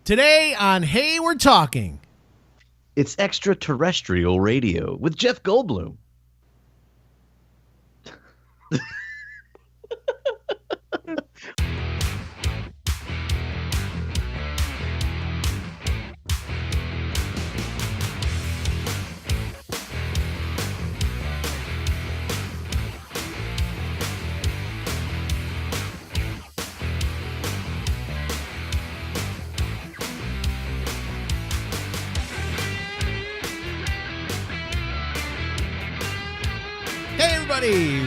Today on Hey, We're Talking. It's Extraterrestrial Radio with Jeff Goldblum.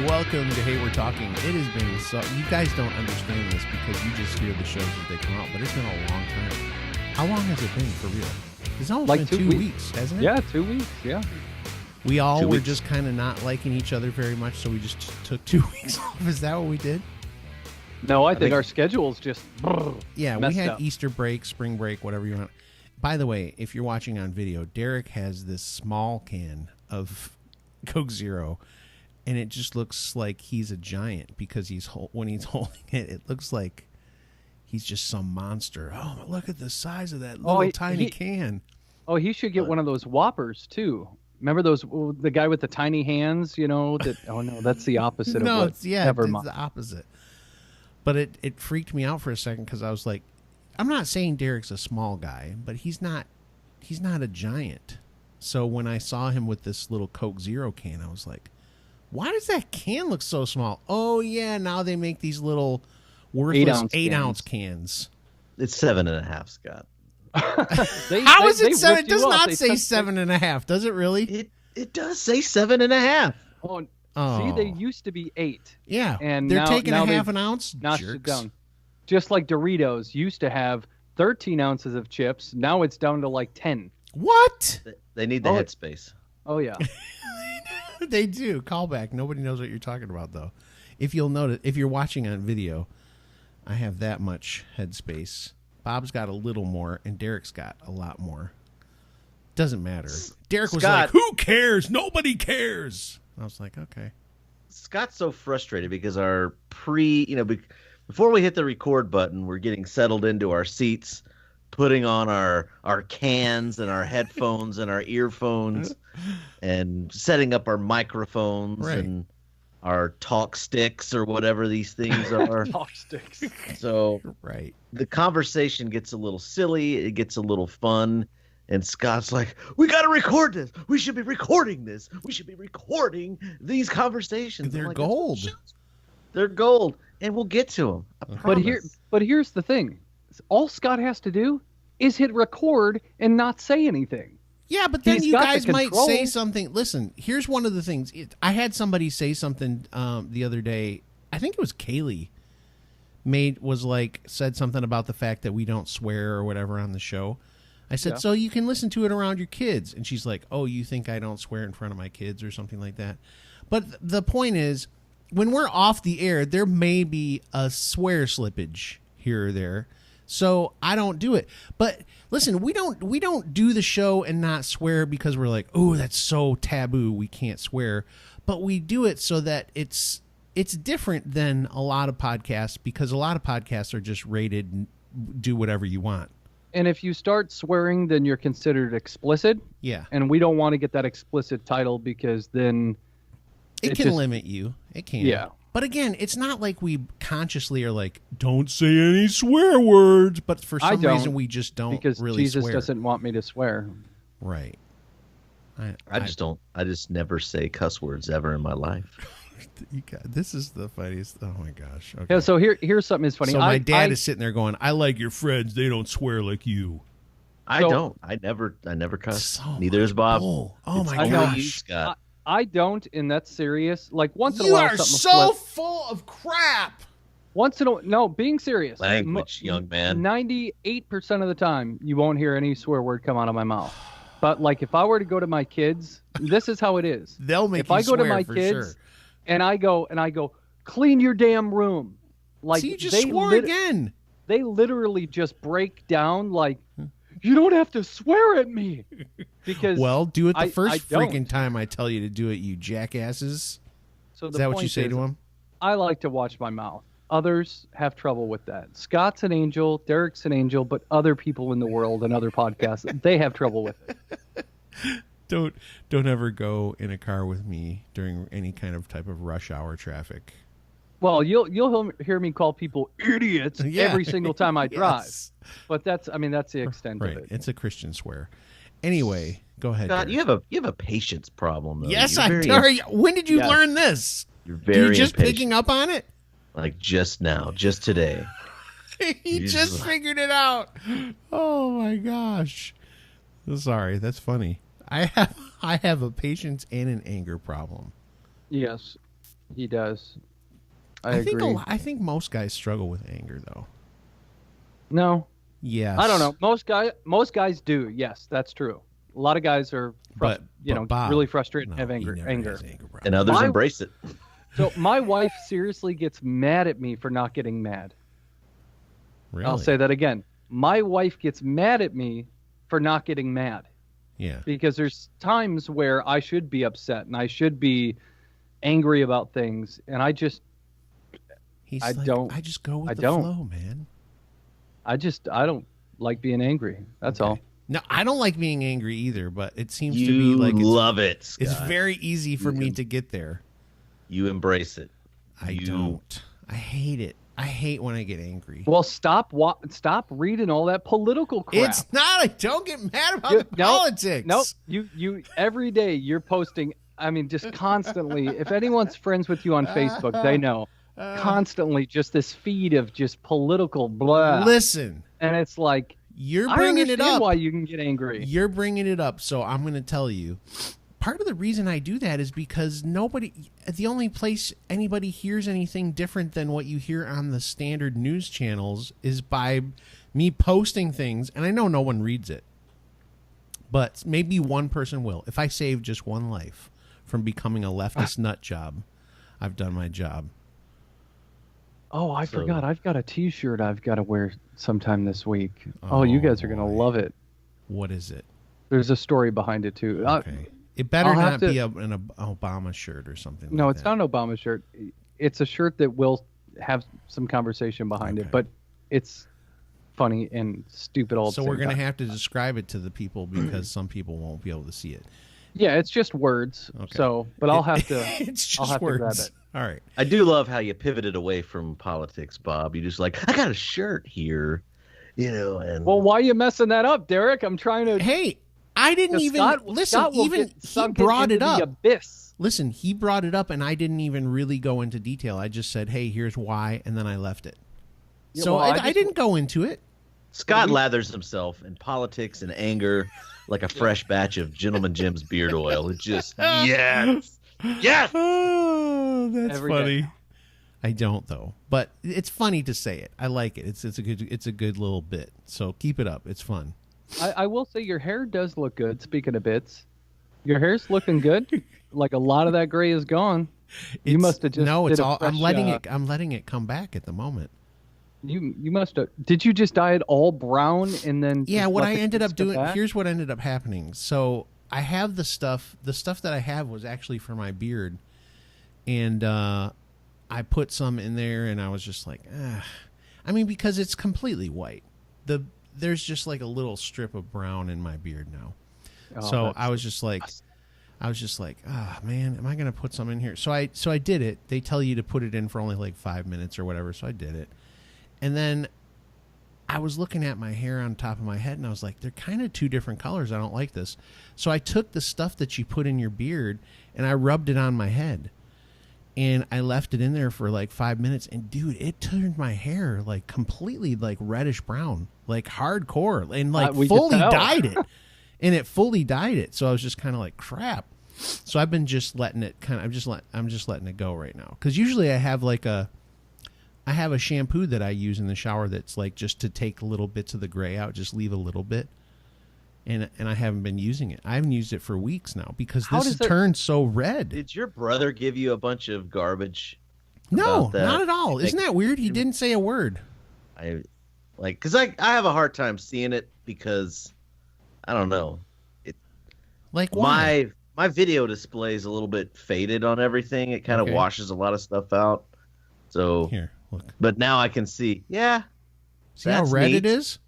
Welcome to Hey, We're Talking. It has been so... You guys don't understand this because you just hear the shows as they come out, but it's been a long time. How long has it been, for real? It's almost been 2 weeks, hasn't it? Yeah, 2 weeks, yeah. We all were just kind of not liking each other very much, so we just took 2 weeks off. Is that what we did? No, I think our schedules just Yeah, we had up. Easter break, spring break, whatever you want. By the way, if you're watching on video, Derek has this small can of Coke Zero, and it just looks like he's a giant because when he's holding it, it looks like he's just some monster. Oh, look at the size of that little tiny can. Oh, he should get one of those Whoppers too. Remember the guy with the tiny hands? You know that. Oh no, that's the opposite. No, of it's the opposite. But it freaked me out for a second because I was like, I'm not saying Derek's a small guy, but he's not a giant. So when I saw him with this little Coke Zero can, I was like, why does that can look so small? Oh, yeah, now they make these little worthless 8-ounce cans. It's 7.5, Scott. How is it 7? It does not say 7.5. Does it really? It does say 7.5. Oh, see, they used to be 8. Yeah, and they're now, taking now a half an ounce. Notched Jerks. it down. Just like Doritos used to have 13 ounces of chips. Now it's down to like 10. What? They need the headspace. Oh, yeah. They do. Callback. Nobody knows what you're talking about, though. If you'll notice, if you're watching on video, I have that much headspace. Bob's got a little more, and Derek's got a lot more. Doesn't matter. Derek was like, who cares? Nobody cares. I was like, okay. Scott's so frustrated because before we hit the record button, we're getting settled into our seats, putting on our cans and our headphones and our earphones and setting up our microphones and our talk sticks or whatever these things are. Talk sticks. So the conversation gets a little silly. It gets a little fun. And Scott's like, we got to record this. We should be recording this. We should be recording these conversations. They're gold. They're gold. And we'll get to them. But here's the thing. All Scott has to do is hit record and not say anything. Yeah, but then you guys might say something. Listen, here's one of the things. I had somebody say something the other day. I think it was Kaylee. Said something about the fact that we don't swear or whatever on the show. I said, so you can listen to it around your kids. And she's like, oh, you think I don't swear in front of my kids or something like that? But the point is, when we're off the air, there may be a swear slippage here or there. So I don't do it. But listen, we don't do the show and not swear because we're like, oh, that's so taboo, we can't swear. But we do it so that it's different than a lot of podcasts because a lot of podcasts are just rated and do whatever you want. And if you start swearing, then you're considered explicit. Yeah. And we don't want to get that explicit title because then it can limit you. It can. Yeah. But again, it's not like we consciously are like, don't say any swear words. But for some reason, we just don't because really Jesus swear. doesn't want me to swear. Right. I just don't. I just never say cuss words ever in my life. This is the funniest. Oh my gosh. Okay. Yeah. So here's something that's funny. So my dad is sitting there going, "I like your friends. They don't swear like you." I don't. I never cuss. So Neither is Bob. Oh my only gosh. you, Scott. I don't, and that's serious. Like once in a You while, are something so flips. full of crap. Once in a no, being serious. Language, young man. 98% of the time, you won't hear any swear word come out of my mouth. But like if I were to go to my kids, this is how it is. They'll make if you I go swear to my for kids sure. and I go, clean your damn room. Like so you just swore again. They literally just break down like, you don't have to swear at me. Because well, do it the I first don't. freaking time I tell you to do it, you jackasses. So Is that what you say to them? I like to watch my mouth. others have trouble with that. Scott's an angel, Derek's an angel, but other people in the world and other podcasts, they have trouble with it. Don't ever go in a car with me during any kind of type of rush hour traffic. Well, you'll hear me call people idiots every single time I drive. Yes. But that's the extent of it. It's a Christian swear. Anyway, go ahead. Scott, you have a patience problem, though. Yes, I do. When did you learn this? You're very just impatient. picking up on it? Like just now, just today. He just figured it out. Oh my gosh. Sorry, that's funny. I have a patience and an anger problem. Yes, he does. I agree. I think most guys struggle with anger, though. No. Yes. I don't know. Most guys do. Yes, that's true. A lot of guys are, Bob, really frustrated and have he anger. never has anger And others embrace it. So my wife seriously gets mad at me for not getting mad. Really? I'll say that again. My wife gets mad at me for not getting mad. Yeah. Because there's times where I should be upset and I should be angry about things, and I just I just go with the flow, man. I don't like being angry. That's all. No, I don't like being angry either, but it seems to You be like love it, Scott. It's very easy for me to get there. You embrace it. I don't. I hate it. I hate when I get angry. Well, stop reading all that political crap. It's not. I don't get mad about the politics. Nope. You every day you're posting. I mean, just constantly. If anyone's friends with you on Facebook, they know. Constantly, just this feed of just political blah. Listen, and it's like you're bringing it up. Why you can get angry? You're bringing it up, so I'm going to tell you. Part of the reason I do that is because the only place anybody hears anything different than what you hear on the standard news channels is by me posting things, and I know no one reads it, but maybe one person will. If I save just one life from becoming a leftist nut job, I've done my job. Oh, I forgot. I've got a T-shirt I've got to wear sometime this week. Oh, you guys are going to love it. What is it? There's a story behind it, too. Okay. It better not be an Obama shirt or something. No, it's not an Obama shirt. It's a shirt that will have some conversation behind it, but it's funny and stupid all the same time. So we're going to have to describe it to the people because some people won't be able to see it. Yeah, it's just words. Okay. So, but I'll have to. It's just words. To grab it. All right. I do love how you pivoted away from politics, Bob. You just I got a shirt here, and. Well, why are you messing that up, Derek? I'm trying to. Hey, I didn't even listen. Even he brought it up. Listen, he brought it up, and I didn't even really go into detail. I just said, "Hey, here's why," and then I left it. Yeah, so I didn't go into it. Scott lathers himself in politics and anger like a fresh batch of Gentleman Jim's beard oil. It just yes. Oh, that's Every funny. Day. I don't though, but it's funny to say it. I like it. It's a good little bit. So keep it up. It's fun. I will say your hair does look good. Speaking of bits, your hair's looking good. Like a lot of that gray is gone. You must have just it's all. I'm letting it come back at the moment. You must have. Did you just dye it all brown and then? Yeah. What I ended up doing. Here's what ended up happening. So I have the stuff. The stuff that I have was actually for my beard, and I put some in there, and I was just like, I mean, because it's completely white. There's just like a little strip of brown in my beard now. Oh, so I was just like, man, am I going to put some in here? So I did it. They tell you to put it in for only like 5 minutes or whatever. So I did it. And then I was looking at my hair on top of my head and I was like, they're kind of two different colors. I don't like this. So I took the stuff that you put in your beard and I rubbed it on my head. And I left it in there for like 5 minutes. And dude, it turned my hair like completely like reddish brown, like hardcore, and like fully dyed it. And it fully dyed it. So I was just kind of like, crap. So I've been just letting it I'm just letting it go right now. Cause usually I have a shampoo that I use in the shower that's like just to take little bits of the gray out, just leave a little bit. And I haven't been using it. I haven't used it for weeks now because this has turned so red. Did your brother give you a bunch of garbage? No, not at all. Isn't that weird? He didn't say a word. Because I have a hard time seeing it because I don't know. Why? My video display is a little bit faded on everything. It kind of washes a lot of stuff out. So here, Look. But now I can see. Yeah. See how red it is?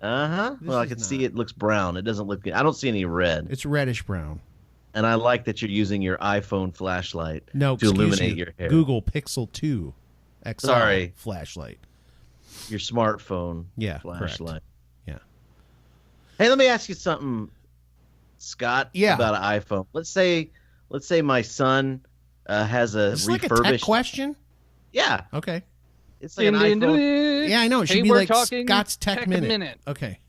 Uh-huh. Well, I can see it looks brown. It doesn't look good. I don't see any red. It's reddish brown. And I like that you're using your iPhone flashlight to illuminate your hair. Google Pixel 2 XL flashlight. Your smartphone flashlight. Correct. Yeah. Hey, let me ask you something, Scott, about an iPhone. Let's say my son has a Is this refurbished... like a tech question? Yeah. Okay. It's like an iPhone. Yeah, I know. It should be like Scott's Tech Minute. Okay.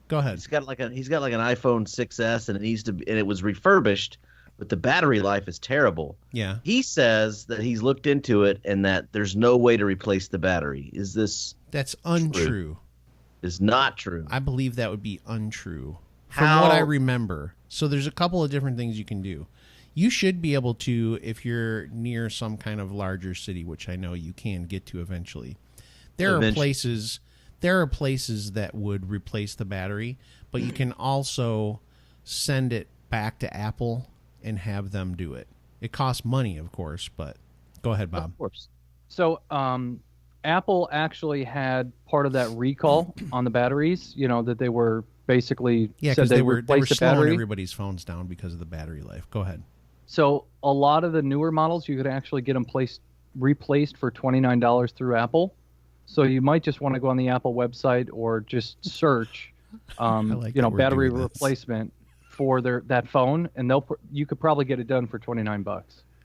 Go ahead. He's got like an iPhone 6S, and it was refurbished, but the battery life is terrible. Yeah. He says that he's looked into it and that there's no way to replace the battery. Is this That's untrue. It's not true. I believe that would be untrue. From what I remember. So there's a couple of different things you can do. You should be able to, if you're near some kind of larger city, which I know you can get to eventually. There are places that would replace the battery, but you can also send it back to Apple and have them do it. It costs money, of course, but go ahead, Bob. Of course. So Apple actually had part of that recall on the batteries, that they were basically because they were slowing everybody's phones down because of the battery life. Go ahead. So a lot of the newer models, you could actually get them replaced for $29 through Apple. So you might just want to go on the Apple website or just search, battery replacement for that phone, and you could probably get it done for $29.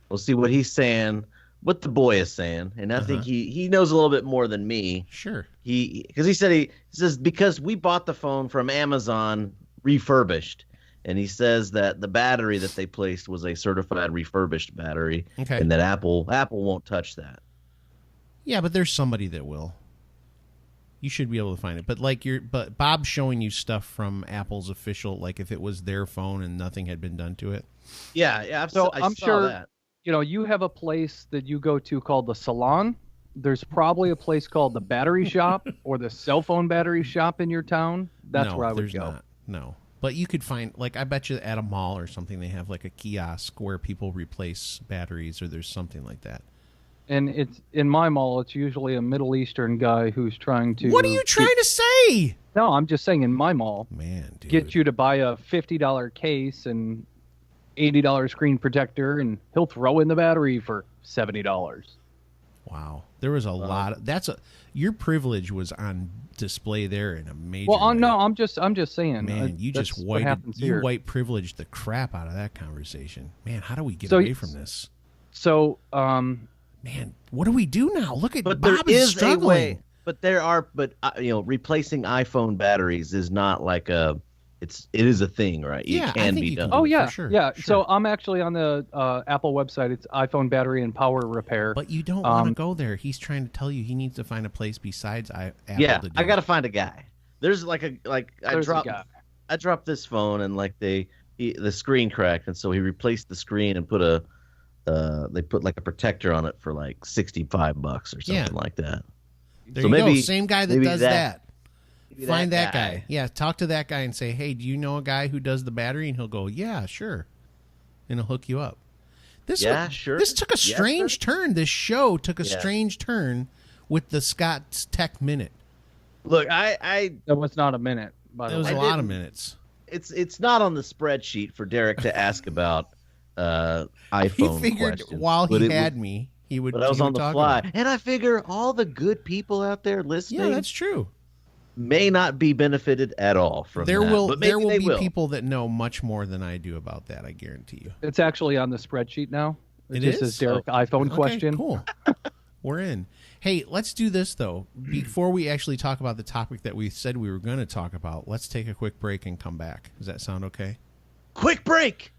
We'll see what he's saying, what the boy is saying, and I think he knows a little bit more than me. Sure. Because he says because we bought the phone from Amazon refurbished. And he says that the battery that they placed was a certified refurbished battery, and that Apple won't touch that. Yeah, but there's somebody that will. You should be able to find it. But Bob's showing you stuff from Apple's official, like if it was their phone and nothing had been done to it. Yeah. I'm sure that. You have a place that you go to called the Salon. There's probably a place called the Battery Shop or the Cell Phone Battery Shop in your town. That's where I would go. No. But you could find, I bet you at a mall or something, they have like a kiosk where people replace batteries, or there's something like that. And it's in my mall, it's usually a Middle Eastern guy who's trying to... What are you trying to say? No, I'm just saying in my mall. Man, dude. Get you to buy a $50 case and $80 screen protector, and he'll throw in the battery for $70. Wow. There was a lot of... Your privilege was on display there in a major way. No, I'm just saying. Man, you just white privileged the crap out of that conversation. Man, how do we get away from this? So, man, what do we do now? Look at Bob is is struggling. A way, replacing iPhone batteries is not like it is a thing, right? Yeah, it can be done. Oh yeah, sure, yeah. Sure. So I'm actually on the Apple website. It's iPhone battery and power repair. But you don't want to go there. He's trying to tell you he needs to find a place besides Apple. Yeah, to do I got to find a guy. There's I dropped this phone and the screen cracked, and so he replaced the screen and put they put like a protector on it for like $65 or something like that. There you go. Same guy that does that. Find that guy. Yeah, talk to that guy and say, hey, do you know a guy who does the battery? And he'll go, yeah, sure. And he'll hook you up. Sure. This took a strange turn. This show took a strange turn with the Scott's Tech Minute. Look, that was not a minute. That was a lot of minutes. It's not on the spreadsheet for Derek to ask about iPhone He figured questions, while he had me, he would. But I was on the fly, and I figure all the good people out there listening. Yeah, that's true. May not be benefited at all from there that. Will there will be people that know much more than I do about that. I guarantee you. It's actually on the spreadsheet now. It is? Says Derek iPhone question. Cool. We're in. Hey, let's do this though. Before we actually talk about the topic that we said we were going to talk about, let's take a quick break and come back. Does that sound okay? Quick break.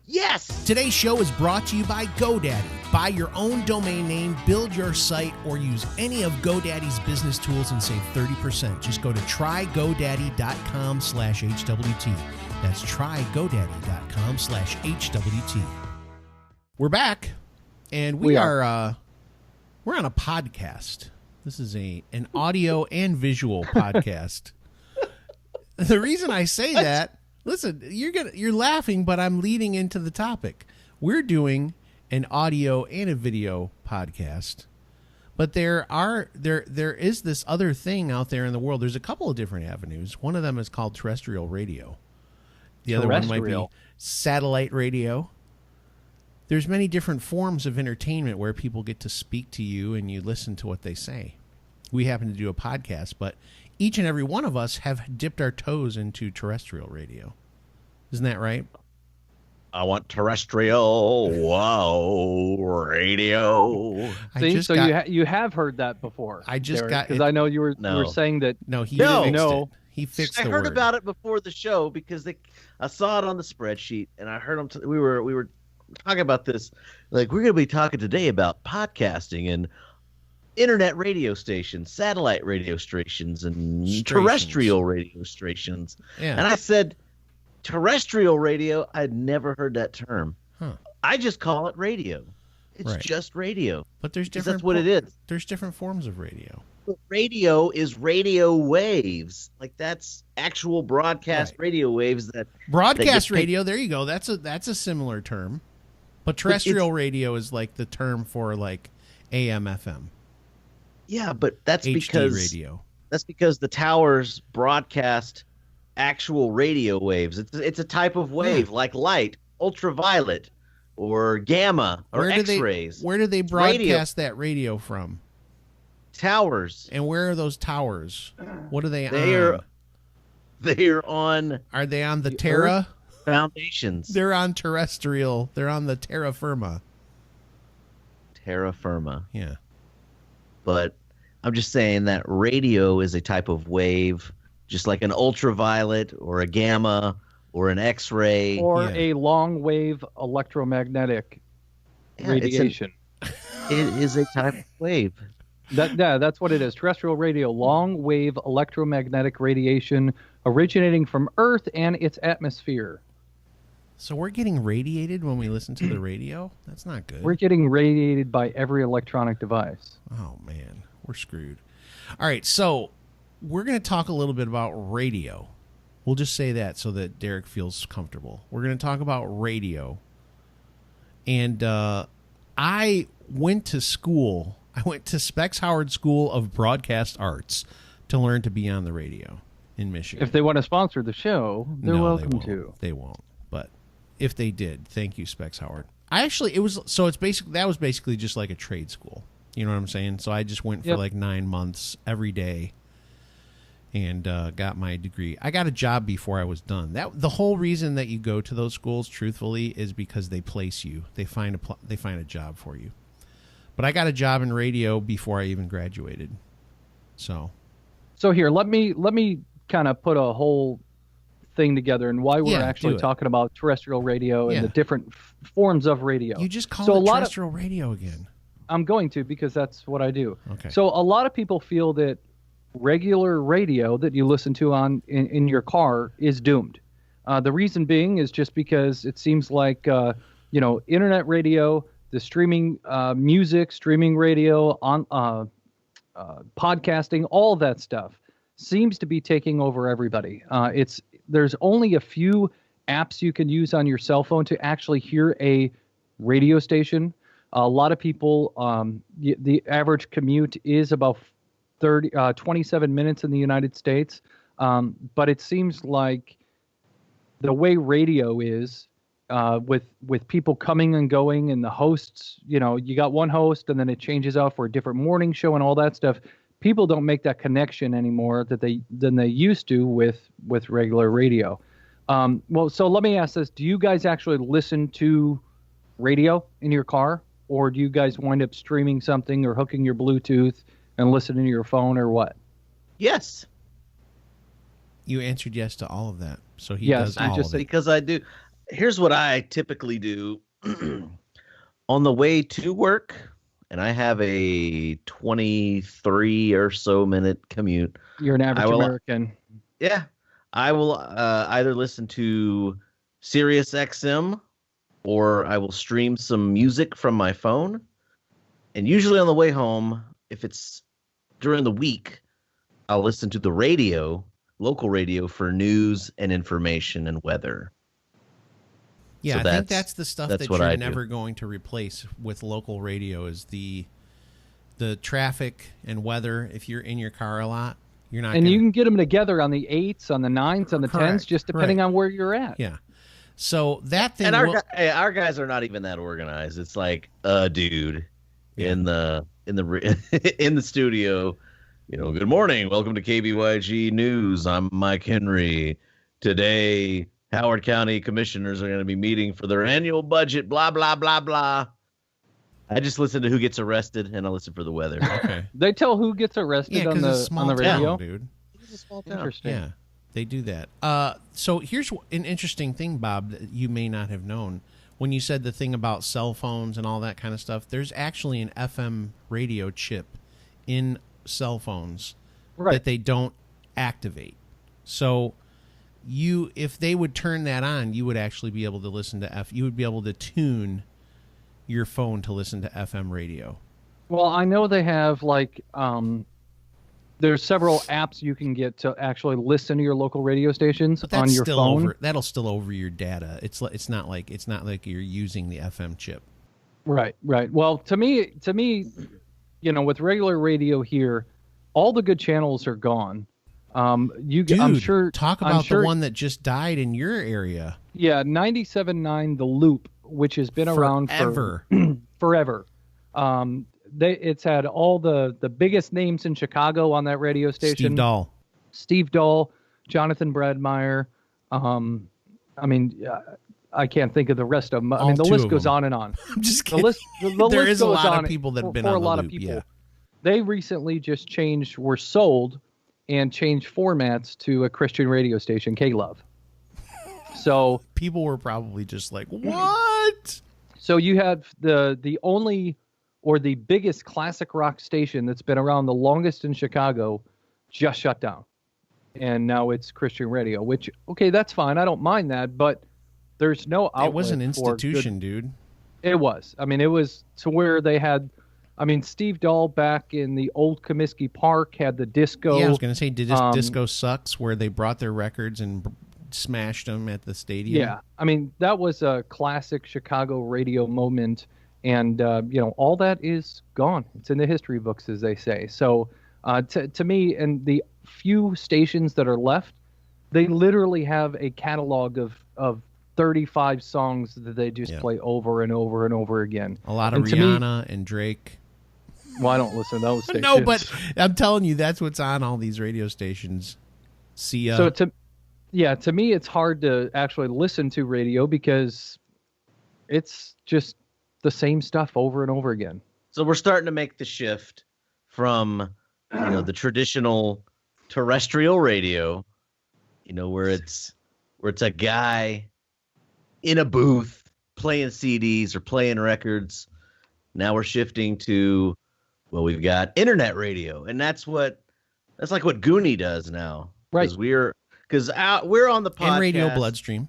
Yes! Today's show is brought to you by GoDaddy. Buy your own domain name, build your site, or use any of GoDaddy's business tools and save 30%. Just go to trygodaddy.com/HWT. That's trygodaddy.com/HWT. We're back, and we're on a podcast. This is an audio and visual podcast. The reason I say that, listen, you're laughing, but I'm leading into the topic. We're doing an audio and a video podcast, But there is this other thing out there in the world. There's a couple of different avenues. One of them is called terrestrial radio. The other one might be satellite radio. There's many different forms of entertainment where people get to speak to you and you listen to what they say. We happen to do a podcast, but each and every one of us have dipped our toes into terrestrial radio. Isn't that right? I want terrestrial radio. You have heard that before. I just got because I know you were saying that. No, he fixed the word. I heard about it before the show because I saw it on the spreadsheet and I heard them. We were talking about this. Like, we're going to be talking today about podcasting and internet radio stations, satellite radio stations, and terrestrial radio stations. Yeah. And I said, terrestrial radio, I'd never heard that term. Huh. I just call it radio. It's just radio. But there's different. That's what it is. There's different forms of radio. But radio is radio waves. Like, that's actual broadcast radio waves. Broadcast radio. There you go. That's a similar term. But terrestrial radio is like the term for like AM, FM. Yeah, but that's HD because radio. That's because the towers broadcast actual radio waves. It's a type of wave like light, ultraviolet, or gamma, or X-rays. Where do they broadcast that radio from? Towers. And where are those towers? What are they on? They're on. Are they on the Terra foundations? They're on terrestrial. They're on the terra firma. Terra firma. Yeah. But I'm just saying that radio is a type of wave, just like an ultraviolet or a gamma or an X-ray. Or a long wave electromagnetic radiation. It is a type of wave. That's what it is. Terrestrial radio, long wave electromagnetic radiation originating from Earth and its atmosphere. So we're getting radiated when we listen to the radio? That's not good. We're getting radiated by every electronic device. Oh, man. We're screwed. All right, so we're going to talk a little bit about radio. We'll just say that so that Derek feels comfortable. We're going to talk about radio. And I went to school. I went to Specs Howard School of Broadcast Arts to learn to be on the radio in Michigan. If they want to sponsor the show, they're welcome to. They won't. But if they did, thank you, Specs Howard. That was basically just like a trade school. You know what I'm saying? So I just went for like 9 months every day and got my degree. I got a job before I was done. The whole reason that you go to those schools, truthfully, is because they place you. They find a job for you. But I got a job in radio before I even graduated. So here, let me kind of put a whole thing together and why we're actually talking about terrestrial radio and the different forms of radio. You just call it terrestrial radio again. I'm going to, because that's what I do. Okay. So a lot of people feel that regular radio that you listen to in your car is doomed. The reason being is just because it seems like internet radio, the streaming music, streaming radio, on podcasting, all that stuff seems to be taking over everybody. There's only a few apps you can use on your cell phone to actually hear a radio station. A lot of people, the average commute is about 27 minutes in the United States. But it seems like the way radio is, with people coming and going and the hosts, you got one host and then it changes out for a different morning show and all that stuff. People don't make that connection anymore than they used to with regular radio. So let me ask this. Do you guys actually listen to radio in your car? Or do you guys wind up streaming something or hooking your Bluetooth and listening to your phone or what? Yes. You answered yes to all of that. So he does all of it. Because I do. Here's what I typically do. On the way to work, and I have a 23 or so minute commute. You're an average American. Yeah. I will either listen to Sirius XM or I will stream some music from my phone. And usually on the way home, if it's during the week, I'll listen to the radio, local radio, for news and information and weather. Yeah, so I think that's the stuff that you're never going to replace with local radio is the the traffic and weather. If you're in your car a lot, you're not. And you can get them together on the 8s, on the 9s, on the 10s, just depending on where you're at. Yeah. So that thing. And our guys are not even that organized. It's like a dude in the in the studio. Good morning. Welcome to KBYG News. I'm Mike Henry. Today, Howard County commissioners are going to be meeting for their annual budget. Blah blah blah blah. I just listen to who gets arrested, and I listen for the weather. Okay. They tell who gets arrested on the radio. Town, dude. It's a small town. Interesting. Yeah, they do that. So here's an interesting thing, Bob, that you may not have known. When you said the thing about cell phones and all that kind of stuff, there's actually an FM radio chip in cell phones that they don't activate. So if they would turn that on, you would actually be able to listen to you would be able to tune your phone to listen to FM radio. Well, I know they have there's several apps you can get to actually listen to your local radio stations on your phone. That'll still over your data. It's not like you're using the FM chip. Right. Well, to me, with regular radio here, all the good channels are gone. Dude, I'm sure. Talk about the one that just died in your area. Yeah, 97.9 The Loop, which has been around for forever. It's had all the biggest names in Chicago on that radio station. Steve Dahl, Jonathan Bradmeyer. I can't think of the rest of them. I mean, the list goes on and on. I'm just kidding. The list there is a goes lot on of people that have been for on a lot the of Loop, people. yeah. They recently just were sold and changed formats to a Christian radio station, K-Love. So people were probably just like, what? So you have the only or the biggest classic rock station that's been around the longest in Chicago just shut down. And now it's Christian radio, which, okay, that's fine. I don't mind that, but there's no outlet. It was an institution, dude. It was. I mean, it was to where they had, Steve Dahl back in the old Comiskey Park had the disco. Yeah, I was going to say, Disco Sucks, where they brought their records and smashed them at the stadium. Yeah, that was a classic Chicago radio moment, and all that is gone. It's in the history books, as they say. So to me, and the few stations that are left, they literally have a catalog of 35 songs that they just play over and over and over again. A lot of Rihanna and Drake. Well, I don't listen to those stations. No, but I'm telling you, that's what's on all these radio stations. Sia. So to me, it's hard to actually listen to radio because it's just the same stuff over and over again. So we're starting to make the shift from, the traditional terrestrial radio, where it's a guy in a booth playing CDs or playing records. Now we're shifting to, we've got internet radio, and that's like what Goonie does now, right? Because we're on the podcast. And Radio Bloodstream.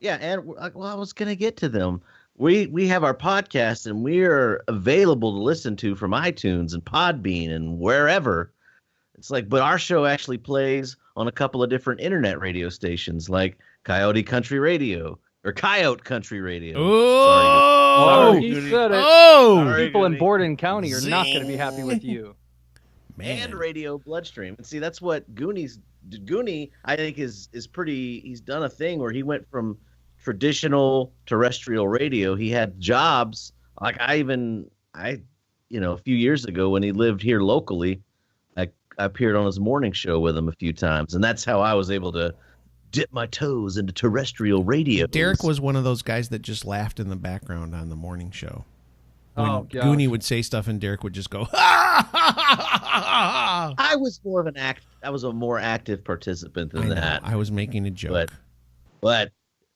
Yeah, and I was going to get to them. We have our podcast, and we're available to listen to from iTunes and Podbean and wherever. It's like, but our show actually plays on a couple of different internet radio stations, like Coyote Country Radio or Coyote Country Radio. Oh, he said it. Oh, people in Borden County are not going to be happy with you. Man. And Radio Bloodstream. And see, that's what Goonie, I think, is pretty. He's done a thing where he went from traditional terrestrial radio. He had jobs like a few years ago when he lived here locally, I appeared on his morning show with him a few times, and that's how I was able to dip my toes into terrestrial radio. Derek was one of those guys that just laughed in the background on the morning show. When Goonie would say stuff and Derek would just go, I was a more active participant than that. I was making a joke. But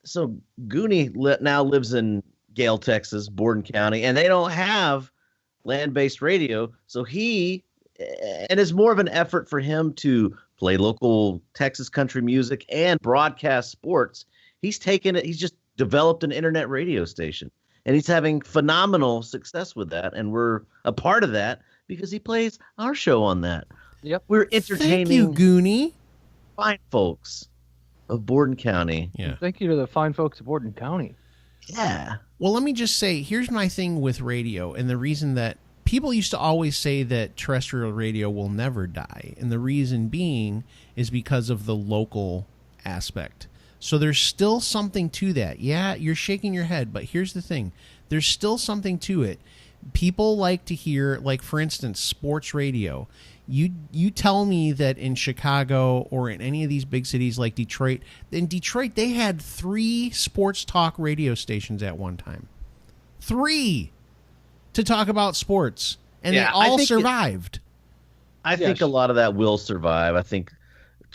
so Goonie now lives in Gale, Texas, Borden County, and they don't have land-based radio. So it's more of an effort for him to play local Texas country music and broadcast sports. He's just developed an internet radio station, and he's having phenomenal success with that. And we're a part of that because he plays our show on that. Yep. We're entertaining. Thank you, Goonie. Fine folks of Borden County. Yeah. Thank you to the fine folks of Borden County. Yeah. Well, let me just say, here's my thing with radio, and the reason that people used to always say that terrestrial radio will never die, and the reason being is because of the local aspect. So there's still something to that. Yeah, you're shaking your head, but here's the thing. There's still something to it. People like to hear, like, for instance, sports radio. You tell me that in Chicago or in any of these big cities like Detroit, in Detroit they had 3 sports talk radio stations at one time. 3 to talk about sports, and they all survived. I think a lot of that will survive. I think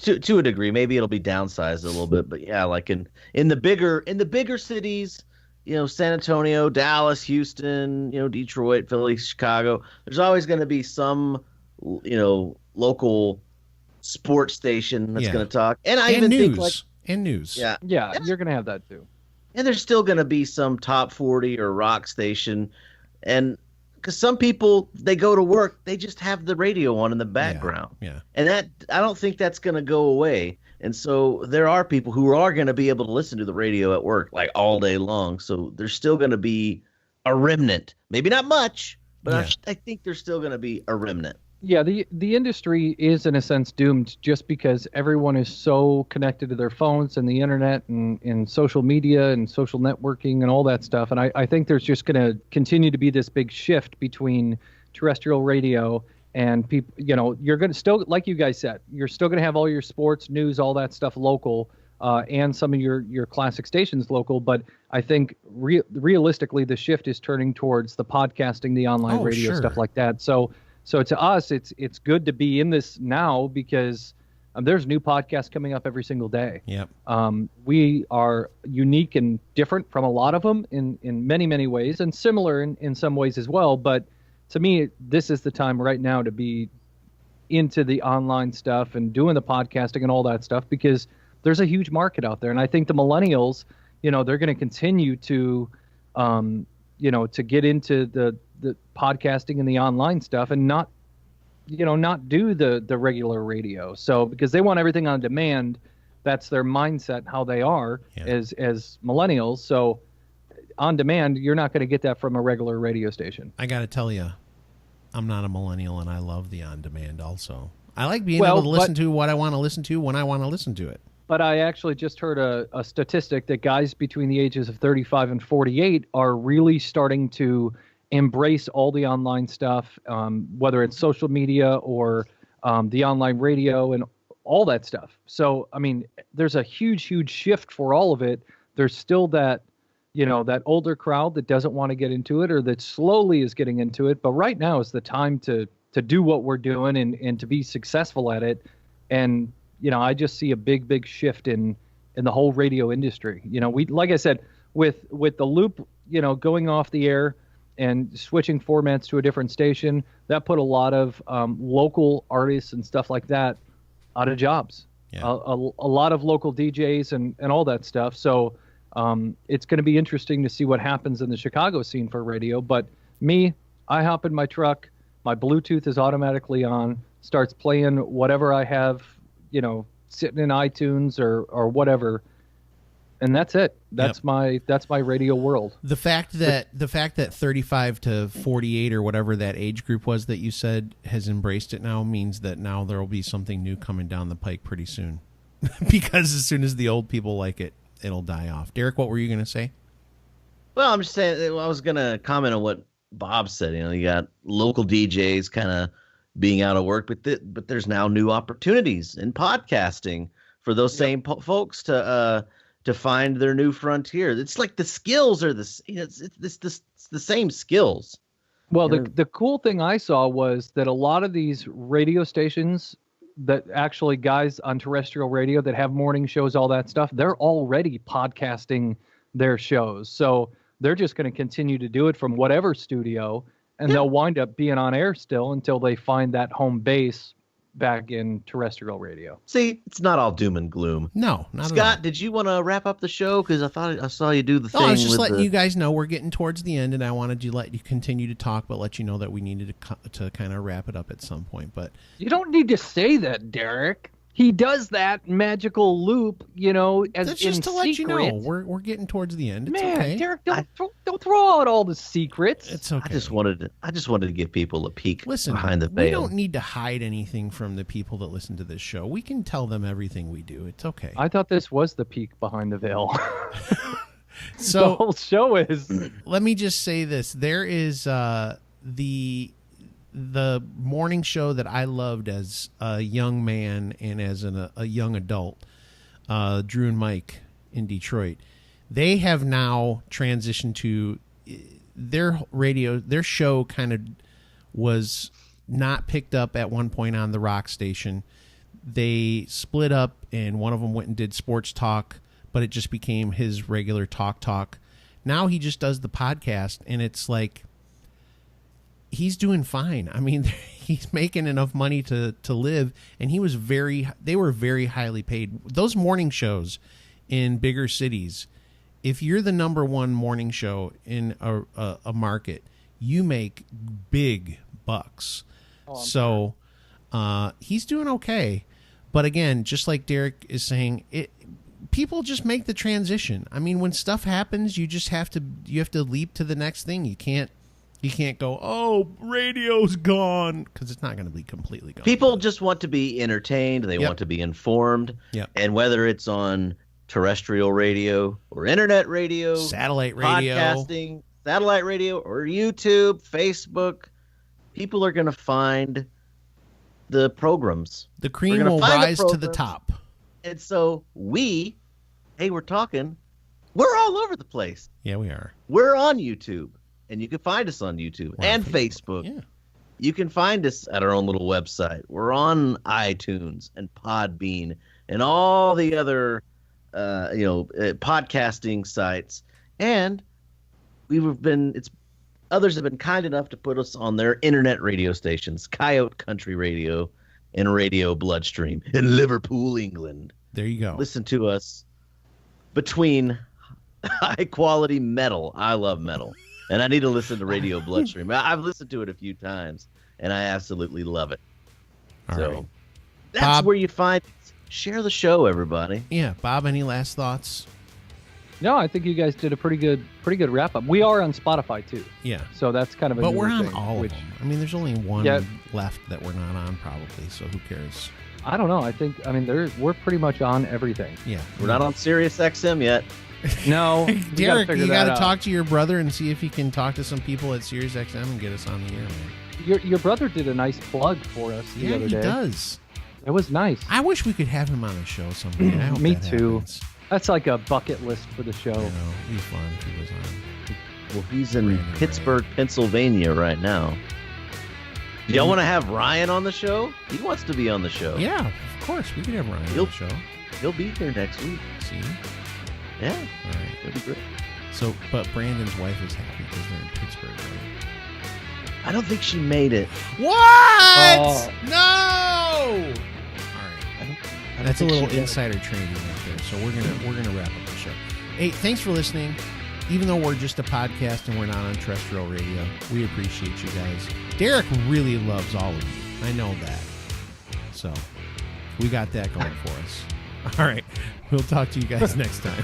to a degree, maybe it'll be downsized a little bit, but yeah, like in the bigger cities, San Antonio, Dallas, Houston, Detroit, Philly, Chicago, there's always going to be some local sports station that's going to talk, and I even think news. Yeah, you're going to have that too. And there's still going to be some top 40 or rock station, and because some people, they go to work, they just have the radio on in the background. Yeah. And that, I don't think that's going to go away. And so there are people who are going to be able to listen to the radio at work like all day long. So there's still going to be a remnant. Maybe not much, but I think there's still going to be a remnant. Yeah, the industry is in a sense doomed just because everyone is so connected to their phones and the internet and social media and social networking and all that stuff. And I think there's just going to continue to be this big shift between terrestrial radio and people. You're going to still, like you guys said, you're still going to have all your sports, news, all that stuff local, and some of your classic stations local. But I think realistically, the shift is turning towards the podcasting, the online radio, stuff like that. So to us, it's good to be in this now because there's new podcasts coming up every single day. Yep. We are unique and different from a lot of them in many, many ways, and similar in some ways as well. But to me, this is the time right now to be into the online stuff and doing the podcasting and all that stuff because there's a huge market out there. And I think the millennials, they're going to continue to, to get into the podcasting and the online stuff and not do the regular radio. So because they want everything on demand, that's their mindset, how they are as millennials. So on demand, you're not going to get that from a regular radio station. I got to tell you, I'm not a millennial and I love the on demand also. I like being able to listen to what I want to listen to when I want to listen to it. But I actually just heard a statistic that guys between the ages of 35 and 48 are really starting to embrace all the online stuff, whether it's social media or the online radio and all that stuff. So, I mean, there's a huge, huge shift for all of it. There's still that, that older crowd that doesn't want to get into it or that slowly is getting into it. But right now is the time to do what we're doing and to be successful at it. And, I just see a big, big shift in the whole radio industry. We, like I said, with the loop, going off the air and switching formats to a different station, that put a lot of local artists and stuff like that out of jobs. Yeah. A lot of local DJs and all that stuff. So it's going to be interesting to see what happens in the Chicago scene for radio. But me, I hop in my truck, my Bluetooth is automatically on, starts playing whatever I have, sitting in iTunes or whatever. And that's it. That's my radio world. The fact that 35 to 48 or whatever that age group was that you said has embraced it now means that now there will be something new coming down the pike pretty soon. Because as soon as the old people like it, it'll die off. Derek, what were you going to say? Well, I'm just saying, I was going to comment on what Bob said. You got local DJs kind of being out of work, but there's now new opportunities in podcasting for those same folks to find their new frontier. It's like the skills are it's the same skills. Well, the cool thing I saw was that a lot of these radio stations that actually guys on terrestrial radio that have morning shows, all that stuff, they're already podcasting their shows. So they're just going to continue to do it from whatever studio, and they'll wind up being on air still until they find that home base back in terrestrial radio. See, it's not all doom and gloom. No, not Scott, at all. did you want to wrap up the show? Because I thought I saw you do the thing. I was just letting you guys know we're getting towards the end, and I wanted to let you continue to talk, but let you know that we needed to kind of wrap it up at some point. But you don't need to say that, Derek. he does that magical loop, as That's just to let you know we're getting towards the end. It's Man, okay. Derek, don't throw out all the secrets. It's okay. I just wanted to give people a peek behind the veil. We don't need to hide anything from the people that listen to this show. We can tell them everything we do. It's okay. I thought this was the peek behind the veil. So the whole show is. Let me just say this: there is the morning show that I loved as a young man and as a young adult, Drew and Mike in Detroit. They have now transitioned to their show kind of was not picked up at one point on the rock station. They split up and one of them went and did sports talk, but it just became his regular talk. Now he just does the podcast, and it's like, he's doing fine. I mean, he's making enough money to live, and they were very highly paid. Those morning shows in bigger cities, if you're the number one morning show in a market, you make big bucks. So he's doing okay. But again, just like Derek is saying, people just make the transition. I mean, when stuff happens, you have to leap to the next thing. You can't go, oh, radio's gone, because it's not going to be completely gone. People just want to be entertained. They want to be informed. Yep. And whether it's on terrestrial radio or internet radio, satellite radio, podcasting, satellite radio, or YouTube, Facebook, people are going to find the programs. The cream will rise to the top. And so we're talking. We're all over the place. Yeah, we are. We're on YouTube. And you can find us on YouTube and Facebook. Yeah. You can find us at our own little website. We're on iTunes and Podbean and all the other, podcasting sites. And others have been kind enough to put us on their internet radio stations, Coyote Country Radio and Radio Bloodstream in Liverpool, England. There you go. Listen to us between high quality metal. I love metal. And I need to listen to Radio Bloodstream. I've listened to it a few times, and I absolutely love it. All right. That's Bob, where you find it. Share the show, everybody. Yeah. Bob, any last thoughts? No, I think you guys did a pretty good wrap up. We are on Spotify too. Yeah. So that's kind of a But we're on thing, all of them. I mean, there's only one left that we're not on probably, so who cares? I don't know. We're pretty much on everything. Yeah. We're not on Sirius XM yet. No. Derek, you got to talk to your brother and see if he can talk to some people at Sirius XM and get us on the air, man. Your brother did a nice plug for us the other day. Yeah, he does. It was nice. I wish we could have him on the show someday. I hope Me that too. happens. That's like a bucket list for the show. I know. It'd be fun if he was on. Well, he's in Pittsburgh, Pennsylvania right now. Do y'all want to have Ryan on the show? He wants to be on the show. Yeah, of course. We could have Ryan on the show. He'll be here next week. See? Yeah. All right. That'd be great. So, but Brandon's wife is happy because they're in Pittsburgh, right? I don't think she made it. What? Oh. No! All right. That's a little insider trading right there. So we're gonna wrap up the show. Hey, thanks for listening. Even though we're just a podcast and we're not on terrestrial radio, we appreciate you guys. Derek really loves all of you. I know that. So we got that going for us. All right. We'll talk to you guys next time.